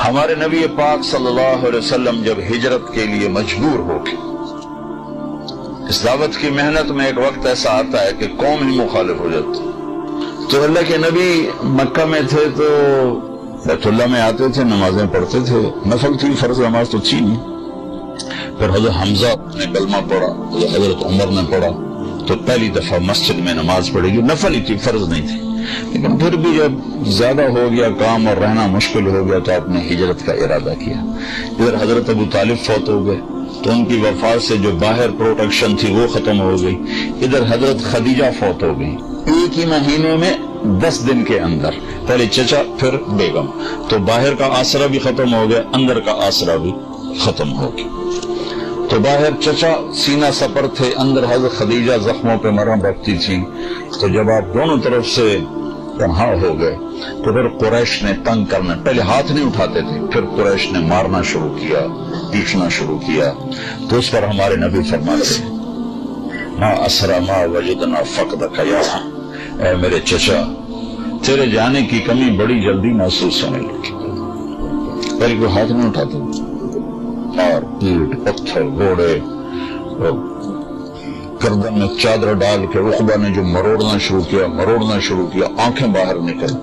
ہمارے نبی پاک صلی اللہ علیہ وسلم جب ہجرت کے لیے مجبور ہو گئے، اس دعوت کی محنت میں ایک وقت ایسا آتا ہے کہ قوم ہی مخالف ہو جاتی، تو اللہ کے نبی مکہ میں تھے تو بیت اللہ میں آتے تھے، نمازیں پڑھتے تھے، نفل تھی، فرض نماز تو تھی نہیں۔ پھر حضرت حمزہ نے کلمہ پڑھا، حضرت عمر نے پڑھا، تو پہلی دفعہ مسجد میں نماز پڑھی، جو نفل ہی تھی، فرض نہیں تھی۔ لیکن پھر بھی جب زیادہ ہو گیا کام اور رہنا مشکل ہو گیا تو آپ نے ہجرت کا ارادہ کیا۔ ادھر حضرت ابو طالب فوت ہو گئے تو ان کی وفات سے جو باہر پروٹیکشن تھی وہ ختم ہو گئی، ادھر حضرت خدیجہ فوت ہو گئی ایک ہی مہینے میں 10 دن کے اندر، پہلے چچا پھر بیگم، تو باہر کا آسرا بھی ختم ہو گیا، اندر کا آسرا بھی ختم ہو گیا۔ تو باہر چچا سینہ سپر تھے، اندر حضرت خدیجہ زخموں پہ مرہم رکھتی تھی، تو جب آپ دونوں طرف سے تنہا ہو گئے تو پھر قریش نے تنگ کرنا، پہلے ہاتھ نہیں اٹھاتے تھے، پھر قریش نے مارنا شروع کیا، پیٹنا شروع کیا، تو اس پر ہمارے نبی فرماتے ہیں ما اسرا ما وجدنا فقدک یا، اے میرے چچا تیرے جانے کی کمی بڑی جلدی محسوس ہونے لگی۔ پہلے کوئی ہاتھ نہیں اٹھاتے، اور پیٹ، پتھر، گھوڑے، گردن میں چادر ڈال کے عقبہ نے جو مروڑنا شروع کیا، آنکھیں باہر نکل،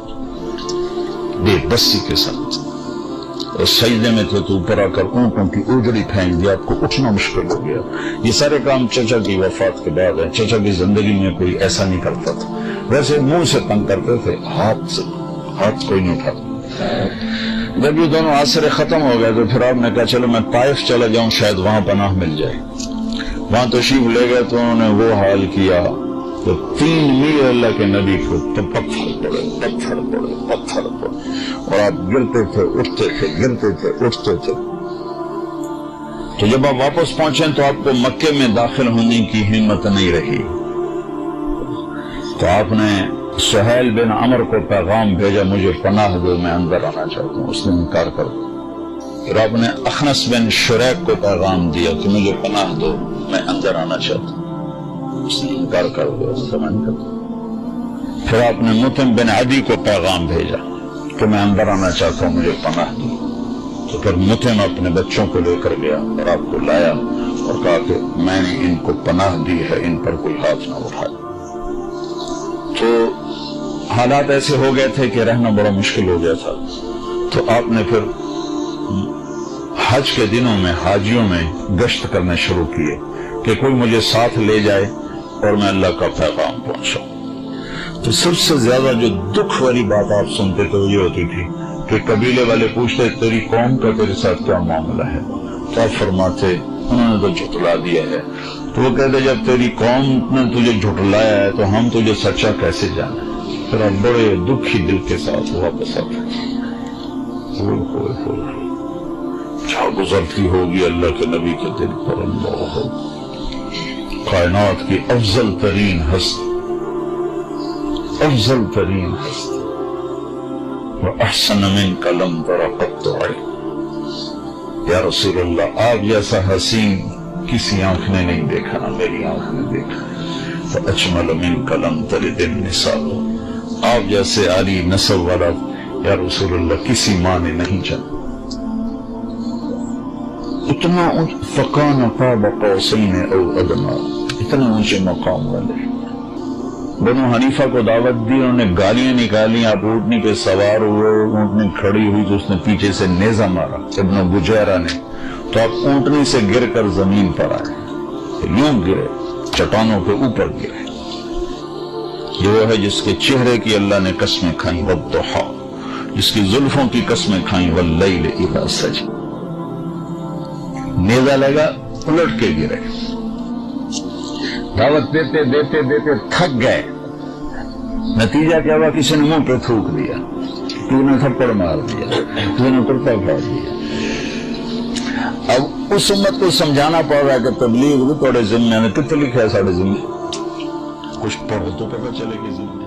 بے بسی کے ساتھ، اور سجدے میں تھے تو اوپر آ کر اونٹوں کی اوجڑی پھینک دیا، آپ کو اٹھنا مشکل ہو گیا۔ یہ سارے کام چچا کی وفات کے بعد ہے، چچا کی زندگی میں کوئی ایسا نہیں کرتا تھا، ویسے منہ سے تنگ کرتے تھے، ہاتھ کوئی نہیں اٹھاتا۔ جب یہ دونوں آسرے ختم ہو گئے تو پھر آپ نے کہا چلو میں طائف چلا جاؤں، شاید وہاں پناہ مل جائے۔ وہاں تشریف لے گئے تو انہوں نے وہ حال کیا تو 3 میل اللہ کے نبی کو تو پتھر پڑے، اور آپ گرتے تھے اٹھتے تھے۔ تو جب آپ واپس پہنچے تو آپ کو مکے میں داخل ہونے کی ہمت نہیں رہی، تو آپ نے سہیل بن عمر کو پیغام بھیجا مجھے پناہ دو، میں اندر آنا چاہتا ہوں، اس نے انکار کر دیا۔ پھر آپ نے اخنس بن شریک کو پیغام دیا کہ مجھے پناہ دو، میں اندر آنا چاہتا ہوں، اس نے انکار کر دیا۔ پھر آپ نے مطعم بن عدی کو پیغام بھیجا کہ میں اندر آنا چاہتا ہوں، مجھے پناہ دو۔ تو پھر مطعم اپنے بچوں کو لے کر گیا اور آپ کو لایا اور کہا کہ میں نے ان کو پناہ دی ہے، ان پر کوئی ہاتھ نہ اٹھائے۔ تو حالات ایسے ہو گئے تھے کہ رہنا بڑا مشکل ہو گیا تھا، تو آپ نے پھر حج کے دنوں میں حاجیوں میں گشت کرنے شروع کیے کہ کوئی مجھے ساتھ لے جائے اور میں اللہ کا پیغام پہنچاؤں۔ تو سب سے زیادہ جو دکھ والی بات آپ سنتے تو یہ ہوتی تھی کہ قبیلے والے پوچھتے تیری قوم کا تیرے ساتھ کیا معاملہ ہے، تو آپ فرماتے انہوں نے تو جھٹلا دیا ہے۔ تو وہ کہتے جب تیری قوم نے تجھے جھٹلایا ہے تو ہم تجھے سچا کیسے جانے۔ پھر آپ بڑے دکھی دل کے ساتھ واپس آتے، کیا گزرتی ہوگی اللہ کے نبی کے دل پر، اللہ کائنات کی افضل ترین ہستی، وَأَحْسَنَ مِنْكَ لَمْ تَرَ قَطُّ عَيْنٌ، یا رسول اللہ آپ جیسا حسین کسی آنکھ نے نہیں دیکھا، نہ میری آنکھ نے دیکھا۔ فَأَجْمَلَ مِنْكَ لَمْ تَلِدِ النِّسَاءُ، آپ جیسے عالی نسب والا یا رسول اللہ کسی ماں نے نہیں جنا۔ اتنا فَكَانَ قَابَ قَوْسَيْنِ أَوْ أَدْنَىٰ، اتنے اونچے مقام والے۔ بنو حنیفہ کو دعوت دی، انہوں نے گالیاں نکالی، آپ اونٹنی پہ سوار ہوئے، اونٹنی کھڑی ہوئی تو اس نے پیچھے سے نیزہ مارا ابن بجیرہ نے، تو آپ اونٹنی سے گر کر زمین پر آئے، یوں گرے، چٹانوں کے اوپر گرے۔ یہ وہ ہے جس کے چہرے کی اللہ نے قسمیں کھائیں، والضحیٰ، جس کی زلفوں کی قسمیں کھائیں، واللیل اذا سجی۔ نیزہ لگا، الٹ کے گرے، دعوت دیتے دیتے دیتے تھک گئے، نتیجہ کیا ہوا، کسی نے منہ پہ تھوک دیا، کسی نے تھپڑ مار دیا، کسی نے کرتا پھاڑ دیا۔ اب اس امت کو سمجھانا پڑ رہا ہے کہ تبلیغ بھی تھوڑے ذمہ، کتنے لکھا ہے ساڑھے ذمہ، کچھ پڑھو تو پتہ چلے گی ذمہ۔